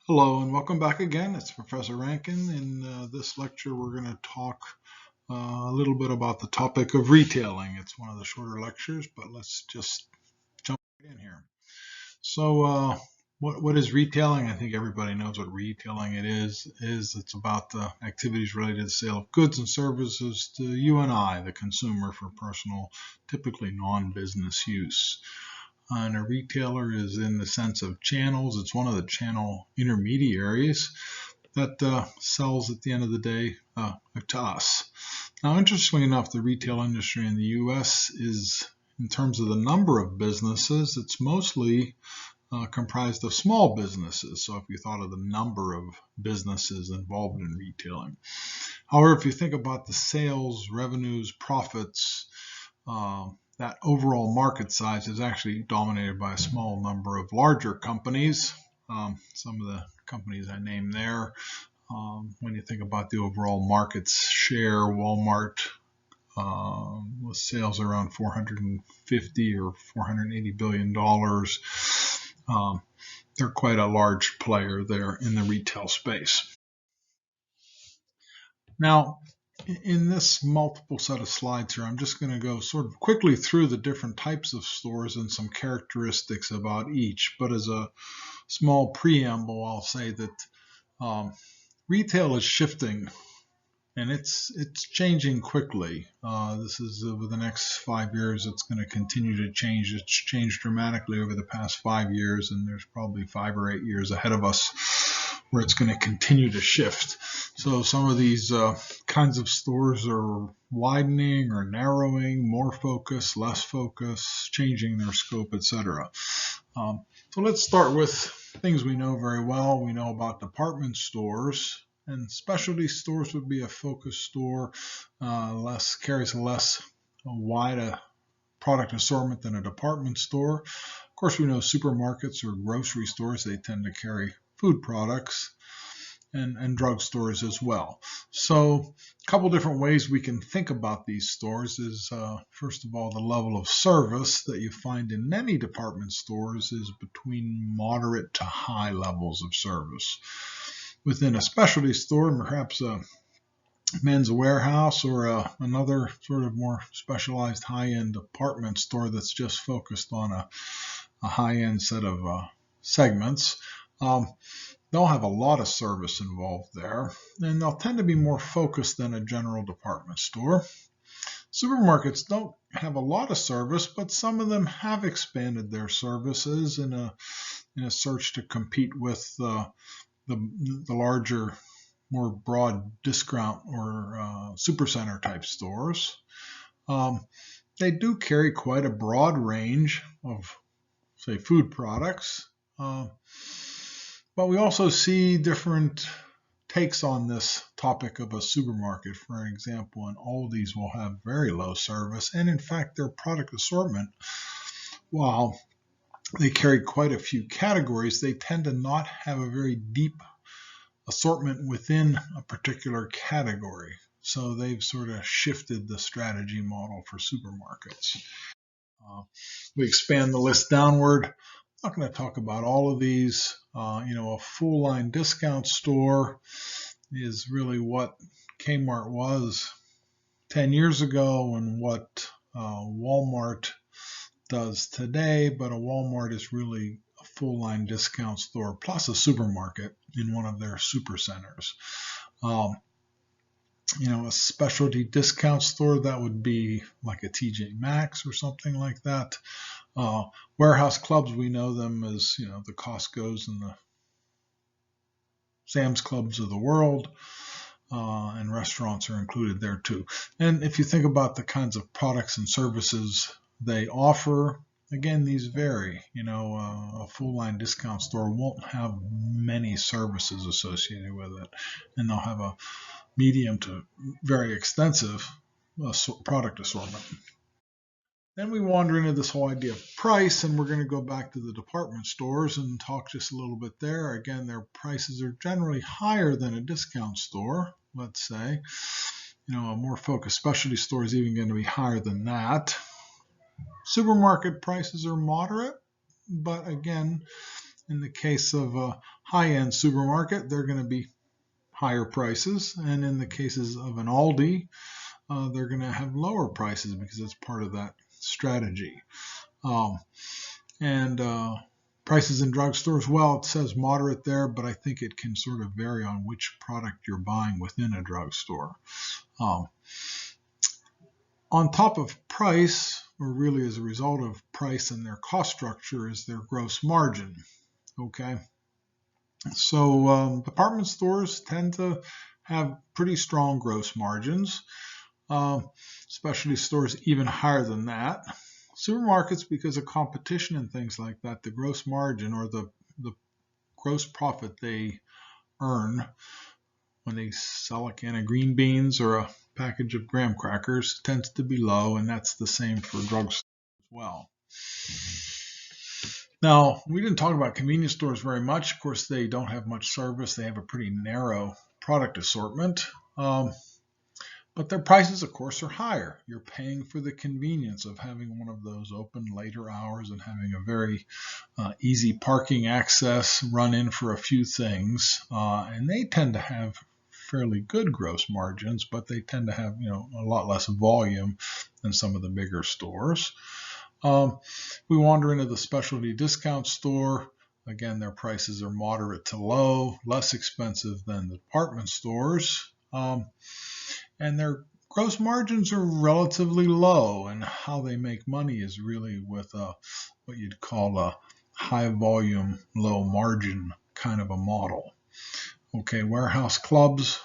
Hello and welcome back again. It's Professor Rankin. In this lecture, we're going to talk a little bit about the topic of retailing. It's one of the shorter lectures, but let's just jump right in here. So, what is retailing? I think everybody knows what retailing it is. It's about the activities related to the sale of goods and services to you and I, the consumer, for personal, typically non-business use. And a retailer is in the sense of channels. It's one of the channel intermediaries that sells at the end of the day to us. Now, interestingly enough, the retail industry in the U.S. is, in terms of the number of businesses, it's mostly comprised of small businesses. So if you thought of the number of businesses involved in retailing. However, if you think about the sales, revenues, profits, that overall market size is actually dominated by a small number of larger companies. Some of the companies I named there, when you think about the overall market share, Walmart with sales around $450 or $480 billion. They're quite a large player there in the retail space. Now, in this multiple set of slides here, I'm just going to go sort of quickly through the different types of stores and some characteristics about each. But as a small preamble, I'll say that retail is shifting, and it's changing quickly. This is over the next 5 years. It's going to continue to change. It's changed dramatically over the past 5 years, and there's probably 5 or 8 years ahead of us where it's going to continue to shift. So some of these kinds of stores are widening or narrowing, more focus, less focus, changing their scope, etc. So let's start with things we know very well. We know about department stores, and specialty stores would be a focus store, carries a wide product assortment than a department store. Of course, we know supermarkets or grocery stores, they tend to carry food products, and drugstores as well. So a couple different ways we can think about these stores is, first of all, the level of service that you find in many department stores is between moderate to high levels of service. Within a specialty store, perhaps a Men's Warehouse or another sort of more specialized high-end department store that's just focused on a high-end set of segments. They'll have a lot of service involved there, and they'll tend to be more focused than a general department store. Supermarkets don't have a lot of service, but some of them have expanded their services in a search to compete with the larger, more broad discount or supercenter type stores. They do carry quite a broad range of, say, food products. But we also see different takes on this topic of a supermarket. For example, and all these will have very low service, and in fact, their product assortment, while they carry quite a few categories, they tend to not have a very deep assortment within a particular category. So they've sort of shifted the strategy model for supermarkets. We expand the list downward. I'm not going to talk about all of these. A full line discount store is really what Kmart was 10 years ago and what Walmart does today, but a Walmart is really a full line discount store plus a supermarket in one of their supercenters. A specialty discount store, that would be like a TJ Maxx or something like that. Warehouse clubs, we know them as, the Costco's and the Sam's Clubs of the world, and restaurants are included there too. And if you think about the kinds of products and services they offer, again, these vary. A full line discount store won't have many services associated with it, and they'll have a medium to very extensive product assortment. Then we wander into this whole idea of price, and we're going to go back to the department stores and talk just a little bit there. Again, their prices are generally higher than a discount store, let's say. A more focused specialty store is even going to be higher than that. Supermarket prices are moderate, but again, In the case of a high-end supermarket, they're going to be higher prices, and in the cases of an Aldi, they're going to have lower prices because it's part of that strategy. And prices in drugstores, well, it says moderate there, but I think it can sort of vary on which product you're buying within a drugstore. On top of price, or really as a result of price and their cost structure, is their gross margin. Okay, so department stores tend to have pretty strong gross margins, specialty stores even higher than that. Supermarkets, because of competition and things like that, the gross margin or the gross profit they earn when they sell a can of green beans or a package of graham crackers tends to be low, and that's the same for drugstores as well. Now, we didn't talk about convenience stores very much. Of course, they don't have much service. They have a pretty narrow product assortment. But their prices, of course, are higher. You're paying for the convenience of having one of those open later hours and having a very easy parking access, run in for a few things. And they tend to have fairly good gross margins, but they tend to have, a lot less volume than some of the bigger stores. We wander into the specialty discount store. Again, their prices are moderate to low, less expensive than the department stores. And their gross margins are relatively low, and how they make money is really with what you'd call a high volume, low margin kind of a model. Okay, warehouse clubs,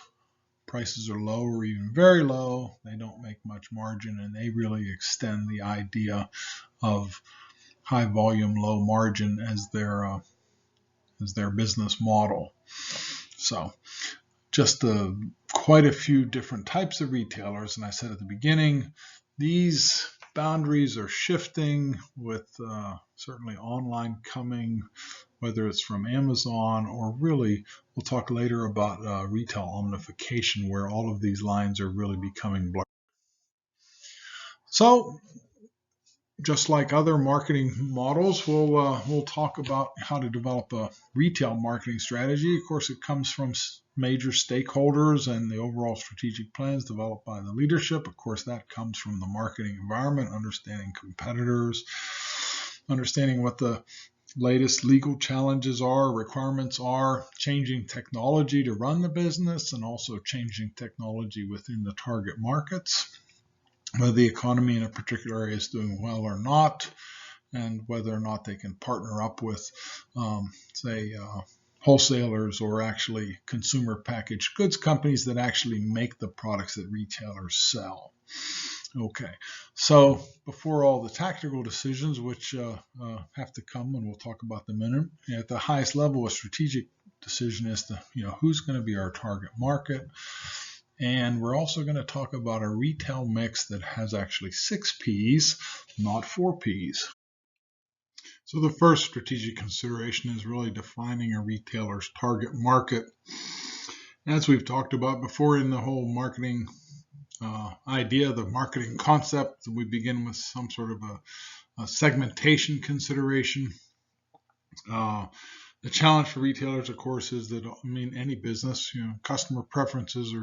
prices are low or even very low. They don't make much margin, and they really extend the idea of high volume, low margin as their business model. So just quite a few different types of retailers, and I said at the beginning, these boundaries are shifting with certainly online coming, whether it's from Amazon or really, we'll talk later about retail omnification, where all of these lines are really becoming blurred. So just like other marketing models, we'll talk about how to develop a retail marketing strategy. Of course, it comes from major stakeholders and the overall strategic plans developed by the leadership. Of course, that comes from the marketing environment, understanding competitors, understanding what the latest legal challenges are, requirements are, changing technology to run the business, and also changing technology within the target markets, whether the economy in a particular area is doing well or not, and whether or not they can partner up with, wholesalers or actually consumer packaged goods companies that actually make the products that retailers sell. Okay, so before all the tactical decisions, which have to come, and we'll talk about them in a minute, at the highest level, a strategic decision is to, who's going to be our target market. And we're also going to talk about a retail mix that has actually 6 P's, not 4 P's. So the first strategic consideration is really defining a retailer's target market. As we've talked about before in the whole marketing idea, the marketing concept, we begin with some sort of a segmentation consideration. The challenge for retailers, of course, is that, any business, customer preferences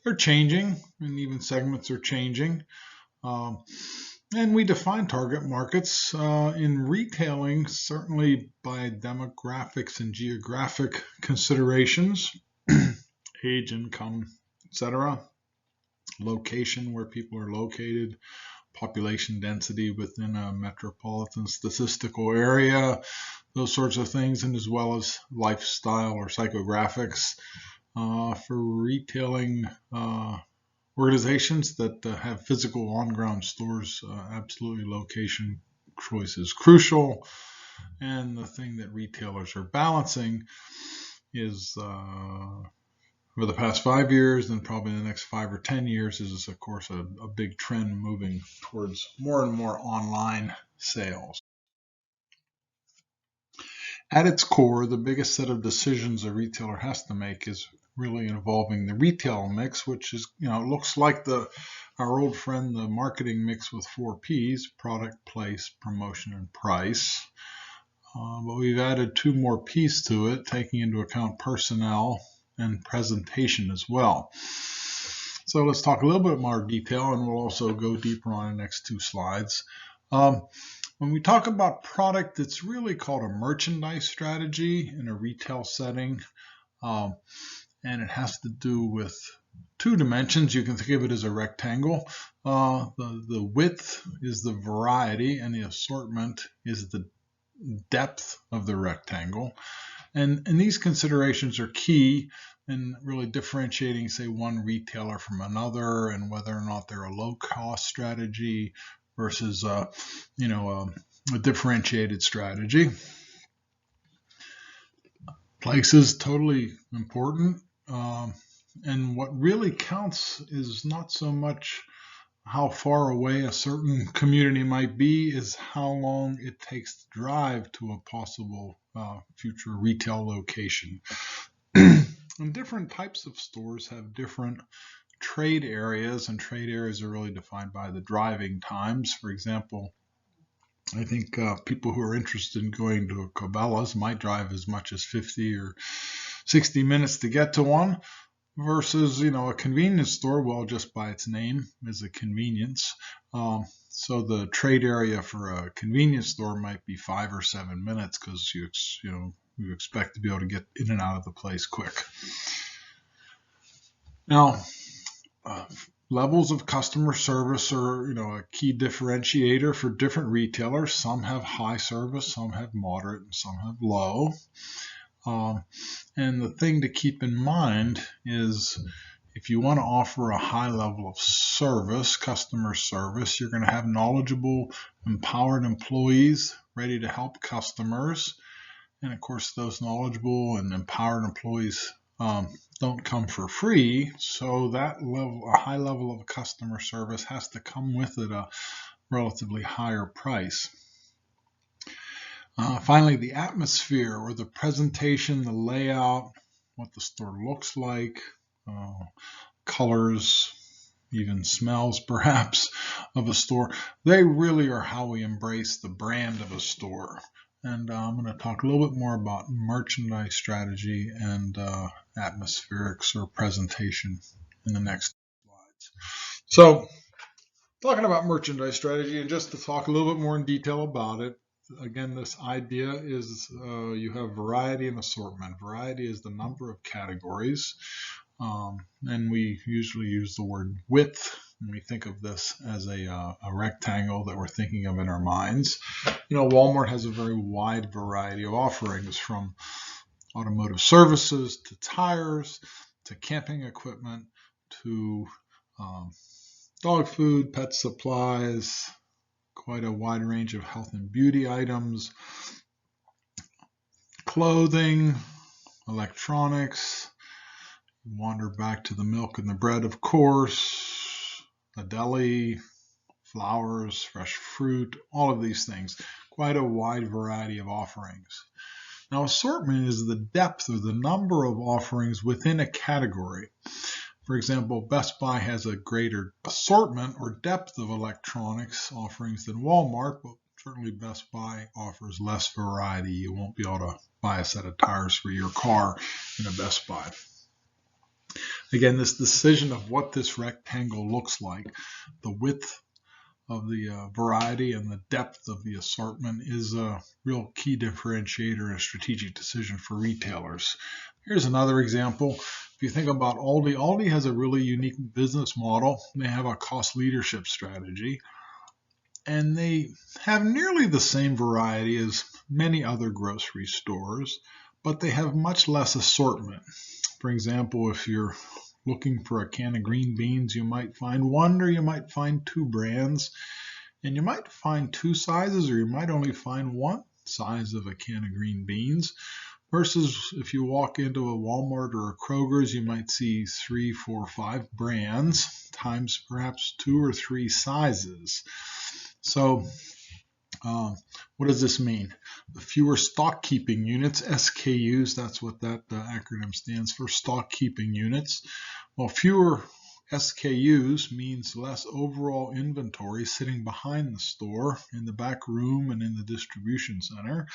they're changing, and even segments are changing. And we define target markets in retailing, certainly by demographics and geographic considerations, age, income, etc., location where people are located, population density within a metropolitan statistical area, those sorts of things, and as well as lifestyle or psychographics. For retailing organizations that have physical on-ground stores, absolutely location choice is crucial. And the thing that retailers are balancing is, for the past 5 years and probably the next 5 or 10 years, is of course a big trend moving towards more and more online sales. At its core, the biggest set of decisions a retailer has to make is really involving the retail mix, which is, looks like our old friend, the marketing mix with 4 P's, product, place, promotion, and price. but we've added two more P's to it, taking into account personnel and presentation as well. So let's talk a little bit more detail, and we'll also go deeper on the next two slides. When we talk about product, it's really called a merchandise strategy in a retail setting, and it has to do with two dimensions. You can think of it as a rectangle. The width is the variety, and the assortment is the depth of the rectangle. And these considerations are key in really differentiating, say, one retailer from another, and whether or not they're a low-cost strategy versus a differentiated strategy. Place is totally important, and what really counts is not so much how far away a certain community might be, is how long it takes to drive to a possible future retail location. And different types of stores have different trade areas, and trade areas are really defined by the driving times. For example, I think people who are interested in going to a Cabela's might drive as much as 50 or 60 minutes to get to one, versus a convenience store, well, just by its name, is a convenience. So the trade area for a convenience store might be 5 or 7 minutes, because you expect to be able to get in and out of the place quick. Now, levels of customer service are a key differentiator for different retailers. Some have high service, some have moderate, and some have low. And the thing to keep in mind is, if you want to offer a high level of service, customer service, you're going to have knowledgeable, empowered employees ready to help customers. And of course, those knowledgeable and empowered employees don't come for free. So that level, a high level of customer service, has to come with it a relatively higher price. Finally, the atmosphere, or the presentation, the layout, what the store looks like, colors, even smells perhaps of a store, they really are how we embrace the brand of a store. And I'm going to talk a little bit more about merchandise strategy and atmospherics or presentation in the next slides. So, talking about merchandise strategy, and just to talk a little bit more in detail about it, again, this idea is you have variety and assortment. Variety is the number of categories, and we usually use the word width when we think of this as a rectangle that we're thinking of in our minds. Walmart has a very wide variety of offerings, from automotive services to tires to camping equipment to dog food, pet supplies, quite a wide range of health and beauty items, clothing, electronics. Wander back to the milk and the bread, of course, a deli, flowers, fresh fruit, all of these things. Quite a wide variety of offerings. Now, assortment is the depth or the number of offerings within a category. For example, Best Buy has a greater assortment or depth of electronics offerings than Walmart, but certainly Best Buy offers less variety. You won't be able to buy a set of tires for your car in a Best Buy. Again, this decision of what this rectangle looks like, the width of the variety and the depth of the assortment, is a real key differentiator and a strategic decision for retailers. Here's another example. If you think about Aldi, Aldi has a really unique business model. They have a cost leadership strategy, and they have nearly the same variety as many other grocery stores, but they have much less assortment. For example, if you're looking for a can of green beans, you might find one, or you might find two brands, and you might find two sizes, or you might only find one size of a can of green beans. Versus if you walk into a Walmart or a Kroger's, you might see 3, 4, 5 brands times perhaps 2 or 3 sizes. So what does this mean? The fewer stock keeping units, SKUs, that's what that acronym stands for, stock keeping units. Well, fewer SKUs means less overall inventory sitting behind the store, in the back room, and in the distribution center.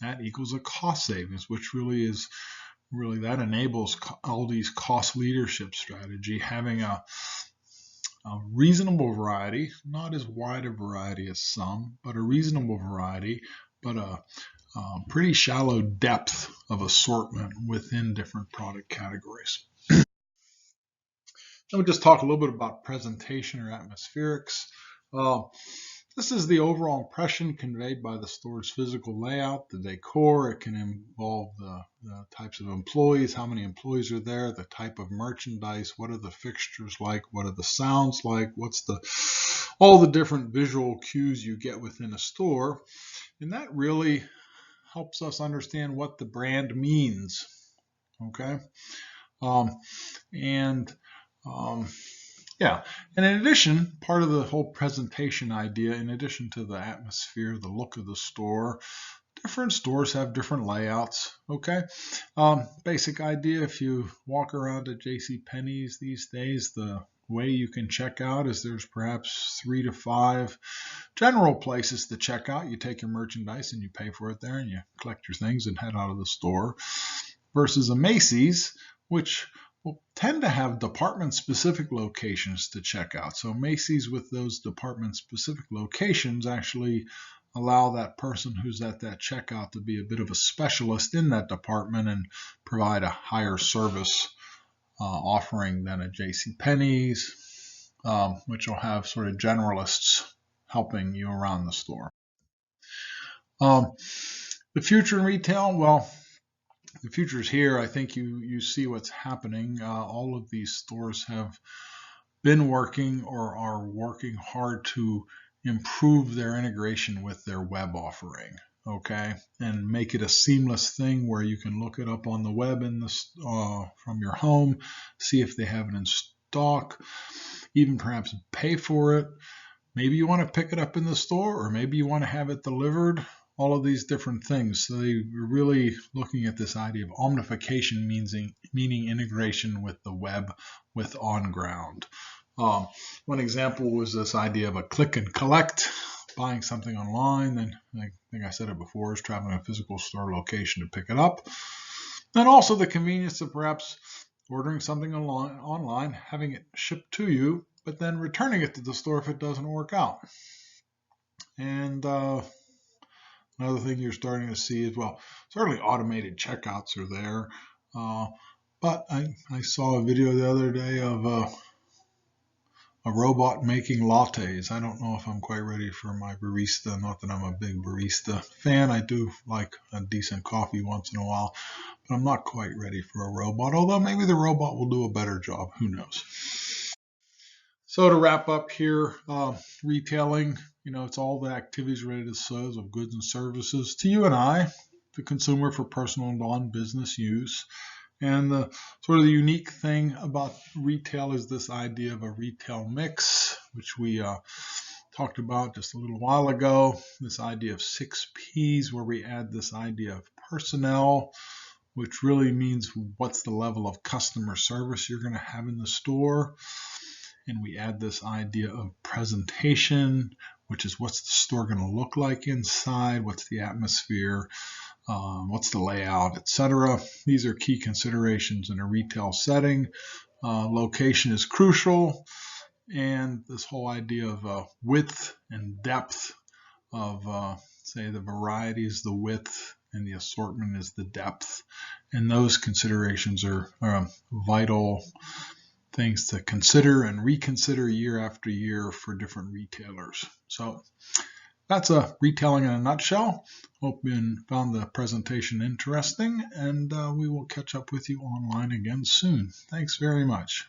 that equals a cost savings, which really that enables Aldi's cost leadership strategy, having a reasonable variety, not as wide a variety as some, but a reasonable variety, but a pretty shallow depth of assortment within different product categories. Let me just talk a little bit about presentation or atmospherics. This is the overall impression conveyed by the store's physical layout, the decor. It can involve the types of employees, how many employees are there, the type of merchandise, what are the fixtures like, what are the sounds like, all the different visual cues you get within a store. And that really helps us understand what the brand means. Okay. Yeah, and in addition, part of the whole presentation idea, in addition to the atmosphere, the look of the store, different stores have different layouts, okay? Basic idea, if you walk around at JCPenney's these days, the way you can check out is there's perhaps 3 to 5 general places to check out. You take your merchandise and you pay for it there and you collect your things and head out of the store, versus a Macy's, which will tend to have department-specific locations to check out. So Macy's with those department-specific locations actually allow that person who's at that checkout to be a bit of a specialist in that department and provide a higher service offering than a JCPenney's, which will have sort of generalists helping you around the store. The future in retail, well, the future is here. I think you see what's happening. All of these stores have been working or are working hard to improve their integration with their web offering, okay, and make it a seamless thing where you can look it up on the web from your home, see if they have it in stock, even perhaps pay for it. Maybe you want to pick it up in the store, or maybe you want to have it delivered. All of these different things. So they're really looking at this idea of omnification, meaning integration with the web, with on ground. One example was this idea of a click and collect, buying something online, then I think I said it before, is traveling to a physical store location to pick it up. Then also the convenience of perhaps ordering something online, having it shipped to you, but then returning it to the store if it doesn't work out. And another thing you're starting to see as well, certainly automated checkouts are there. But I saw a video the other day of a robot making lattes. I don't know if I'm quite ready for my barista. Not that I'm a big barista fan. I do like a decent coffee once in a while, but I'm not quite ready for a robot, although maybe the robot will do a better job. Who knows? So to wrap up here, retailing, it's all the activities related to sales of goods and services to you and I, the consumer, for personal and non-business use. And the sort of the unique thing about retail is this idea of a retail mix, which we talked about just a little while ago, this idea of 6 Ps, where we add this idea of personnel, which really means what's the level of customer service you're going to have in the store. And we add this idea of presentation, which is what's the store going to look like inside, what's the atmosphere, what's the layout, etc. These are key considerations in a retail setting. Location is crucial, and this whole idea of width and depth of, say, the variety is the width and the assortment is the depth. And those considerations are vital things to consider and reconsider year after year for different retailers. So that's a retailing in a nutshell. Hope you found the presentation interesting, and we will catch up with you online again soon. Thanks very much.